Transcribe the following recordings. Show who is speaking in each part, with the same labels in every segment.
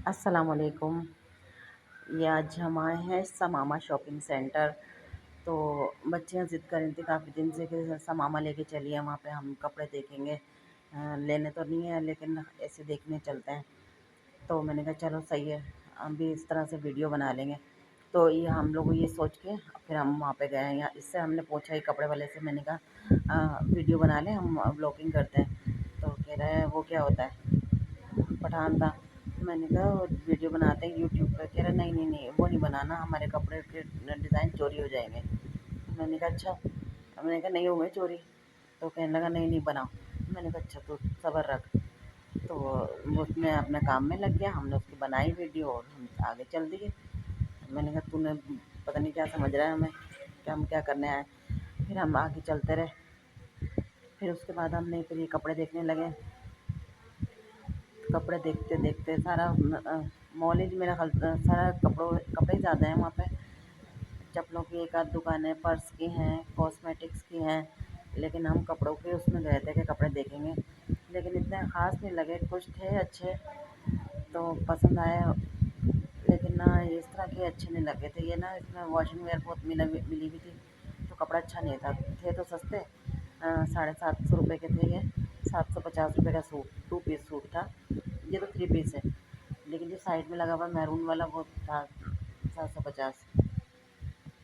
Speaker 1: السلام علیکم۔ یہ آج ہم آئے ہیں سماما شاپنگ سینٹر۔ تو بچیاں ضد کر رہی تھیں کافی دن سے کہ سماما لے کے چلیے، وہاں پہ ہم کپڑے دیکھیں گے، لینے تو نہیں ہیں لیکن ایسے دیکھنے چلتے ہیں۔ تو میں نے کہا چلو صحیح ہے، ہم بھی اس طرح سے ویڈیو بنا لیں گے۔ تو یہ ہم لوگ یہ سوچ کے پھر ہم وہاں پہ گئے ہیں۔ اس سے ہم نے پوچھا ہی کپڑے والے سے، میں نے کہا ویڈیو بنا لیں، ہم بلاگنگ کرتے ہیں۔ تو کہہ رہے ہیں وہ کیا ہوتا ہے؟ پٹھان تھا۔ میں نے کہا ویڈیو بناتے ہیں یوٹیوب پہ۔ کہہ رہا نہیں وہ نہیں بنانا، ہمارے کپڑے کے ڈیزائن چوری ہو جائیں گے۔ میں نے کہا اچھا، میں نے کہا نہیں ہوئے چوری؟ تو کہنے لگا نہیں بناؤ۔ میں نے کہا اچھا تو صبر رکھ۔ تو وہ اس میں اپنے کام میں لگ گیا، ہم نے اس کی بنائی ویڈیو اور ہم آگے چل دیے۔ میں نے کہا تو نے پتہ نہیں کیا سمجھ رہا ہے ہمیں کہ ہم کیا کرنے آئے۔ پھر ہم آگے چلتے رہے۔ پھر اس کے بعد ہم نے پھر یہ کپڑے دیکھنے لگے۔ کپڑے دیکھتے دیکھتے سارا مال ہی میرا سارا کپڑے ہی زیادہ ہیں وہاں پہ۔ چپلوں کی ایک آدھ دکان ہے، پرس کی ہیں، کاسمیٹکس کی ہیں، لیکن ہم کپڑوں کے اس میں گئے تھے کہ کپڑے دیکھیں گے، لیکن اتنے خاص نہیں لگے۔ کچھ تھے اچھے تو پسند آئے، لیکن نا اس طرح کے اچھے نہیں لگے تھے۔ یہ نا اس میں واشنگ ویئر بہت ملی ہوئی تھی، تو کپڑا اچھا نہیں تھا۔ تھے تو سستے، 750 روپے کے تھے۔ یہ 750 روپے کا سوٹ، 2 پیس سوٹ تھا۔ یہ تو 3 پیس ہے، لیکن جو سائڈ میں لگا ہوا میرون والا وہ تھا 750۔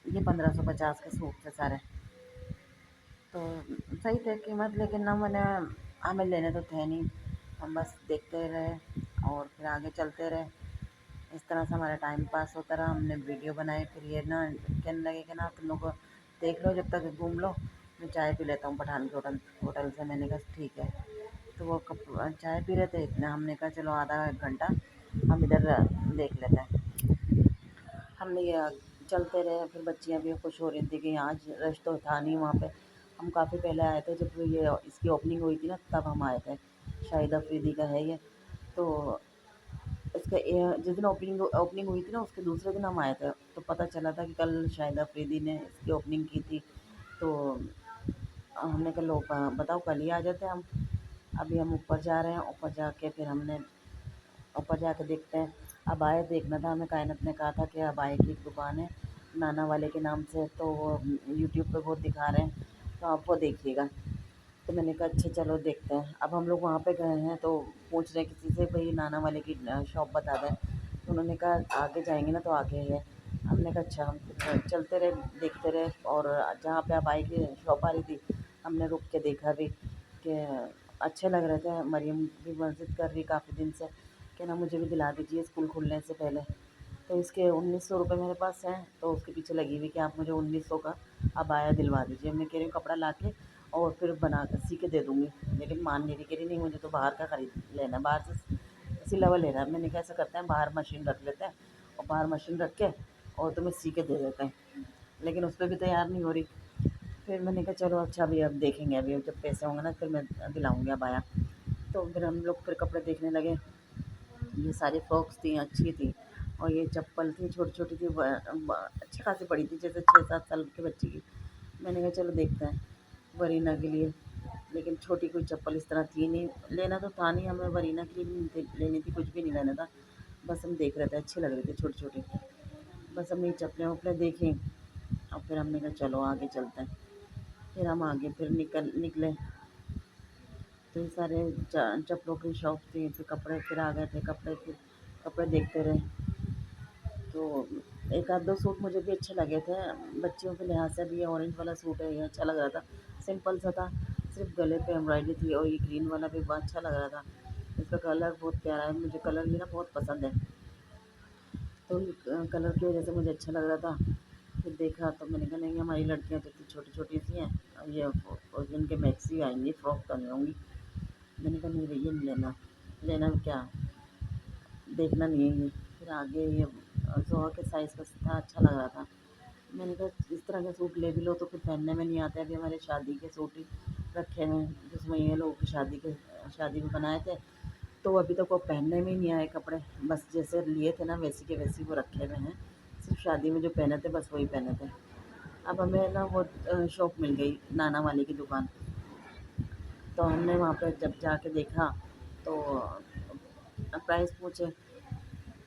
Speaker 1: یہ 1550 کے سوٹ تھے سارے۔ تو صحیح تھے قیمت، لیکن نہ ہمیں لینے تو تھے نہیں، ہم بس دیکھتے رہے اور پھر آگے چلتے رہے۔ اس طرح سے ہمارا ٹائم پاس ہوتا رہا۔ ہم نے ویڈیو بنائی، پھر یہ نا کہنے لگے کہ نا تم لوگ دیکھ لو جب تک گھوم لو، میں چائے پی لیتا ہوں پٹھان کے ہوٹل سے۔ میں نے کہا ٹھیک ہے۔ تو وہ چائے پی رہے تھے، اتنا ہم نے کہا چلو آدھا ایک گھنٹہ ہم ادھر دیکھ لیتے ہیں۔ ہم نے یہ چلتے رہے، پھر بچیاں بھی خوش ہو رہی تھیں کہ آج رش تو تھا نہیں وہاں پہ۔ ہم کافی پہلے آئے تھے، جب یہ اس کی اوپننگ ہوئی تھی نا تب ہم آئے تھے۔ شاہد افریدی کا ہے یہ۔ تو اس کا جس دن اوپننگ ہوئی تھی نا، اس کے دوسرے دن ہم آئے تھے، تو پتہ چلا تھا کہ کل شاہد افریدی نے اس کی اوپننگ کی تھی۔ تو ہم نے کہا لو بتاؤ کل ہی آ جاتے ہم۔ ابھی ہم اوپر جا رہے ہیں، اوپر جا کے پھر ہم نے اوپر جا کے دیکھتے ہیں۔ ابائے دیکھنا تھا ہمیں، کائنات نے کہا تھا کہ ابائے کی ایک دکان ہے نانا والے کے نام سے، تو وہ یوٹیوب پہ بہت دکھا رہے ہیں، تو آپ وہ دیکھیے گا۔ تو میں نے کہا اچھا چلو دیکھتے ہیں۔ اب ہم لوگ وہاں پہ گئے ہیں تو پوچھ رہے ہیں کسی سے بھائی نانا والے کی شاپ بتا دیں، تو انہوں نے کہا آگے جائیں گے نا تو آگے ہی ہے۔ ہم نے کہا اچھا، ہم چلتے رہے دیکھتے رہے، اور جہاں پہ ابائی کی شاپ آ رہی تھی ہم نے رک کے دیکھا بھی کہ اچھے لگ رہے تھے۔ مریم بھی مسجد کر رہی کافی دن سے کہ نا مجھے بھی دلا دیجیے اسکول کھلنے سے پہلے۔ تو اس کے 1900 روپے میرے پاس ہیں، تو اس کے پیچھے لگی ہوئی کہ آپ مجھے 1900 کا عبایا دلوا دیجیے۔ میں کہہ رہی ہوں کپڑا لا کے اور پھر بنا کر سی کے دے دوں گی، لیکن مان نہیں رہی، کہہ رہی نہیں مجھے تو باہر کا خرید لینا، باہر سے سلا لینا ہے۔ میں نے کہا ایسا کرتے ہیں باہر مشین رکھ لیتے ہیں، اور باہر مشین رکھ کے اور تمہیں سی کے دے دیتے ہیں، لیکن اس پہ بھی تیار نہیں ہو رہی۔ پھر میں نے کہا چلو اچھا ابھی اب دیکھیں گے، ابھی جب پیسے ہوں گے نا پھر میں دلاؤں گی عبایا۔ تو پھر ہم لوگ پھر کپڑے دیکھنے لگے۔ یہ ساری فراکس تھیں، اچھی تھیں، اور یہ چپل تھی چھوٹی چھوٹی تھی، اچھی خاصی بڑی تھی، جیسے 6-7 سال کے بچے کی۔ میں نے کہا چلو دیکھتے ہیں ورینہ کے لیے، لیکن چھوٹی کوئی چپل اس طرح تھی نہیں، لینا تو تھا نہیں ہمیں، ورینہ کے لیے بھی نہیں لینی تھی، کچھ بھی نہیں لینا تھا، بس ہم دیکھ رہے تھے، اچھی لگ رہی تھی چھوٹی چھوٹی۔ بس ہم نے چپلیں وپلیں دیکھیں، اور پھر ہم نے کہا چلو آگے چلتے ہیں۔ پھر ہم آگے پھر نکلے، تو یہ سارے چپلوں کی شاپ تھی، پھر کپڑے پھر آ گئے تھے، پھر کپڑے دیکھتے رہے۔ تو ایک آدھ دو سوٹ مجھے بھی اچھے لگے تھے، بچیوں کے لحاظ سے بھی۔ یہ اورنج والا سوٹ ہے، یہ اچھا لگ رہا تھا، سمپل سا تھا، صرف گلے پہ ایمبرائڈری تھی، اور یہ گرین والا بھی بہت اچھا لگ رہا تھا۔ اس کا کلر بہت پیارا ہے، مجھے کلر بھی نا بہت پسند ہے، تو کلر کی وجہ سے مجھے اچھا لگ رہا تھا۔ پھر دیکھا تو میں نے کہا نہیں ہماری لڑکیاں تو اتنی چھوٹی چھوٹی سی ہیں، اور یہ ان کے میکسی آئیں گی، فراک تو نہیں ہوں گی۔ میں نے کہا نہیں یہ نہیں لینا، لینا کیا، دیکھنا نہیں ہے یہ۔ پھر آگے یہ زہا کے سائز کا تھا، اچھا لگ رہا تھا۔ میں نے کہا اس طرح کے سوٹ لے بھی لو تو پھر پہننے میں نہیں آتے، ابھی ہمارے شادی کے سوٹ ہی رکھے ہیں، جس میں یہ لوگوں کی شادی میں بنائے تھے، تو ابھی تک وہ پہننے میں ہی نہیں آئے کپڑے، بس جیسے لیے تھے نا ویسی کے ویسی وہ رکھے ہوئے ہیں، صرف شادی میں جو پہنے تھے بس وہی پہنے تھے۔ اب ہمیں نا وہ شاپ مل گئی نانا والے کی دکان، تو ہم نے وہاں پہ جب جا کے دیکھا تو پرائس پوچھے،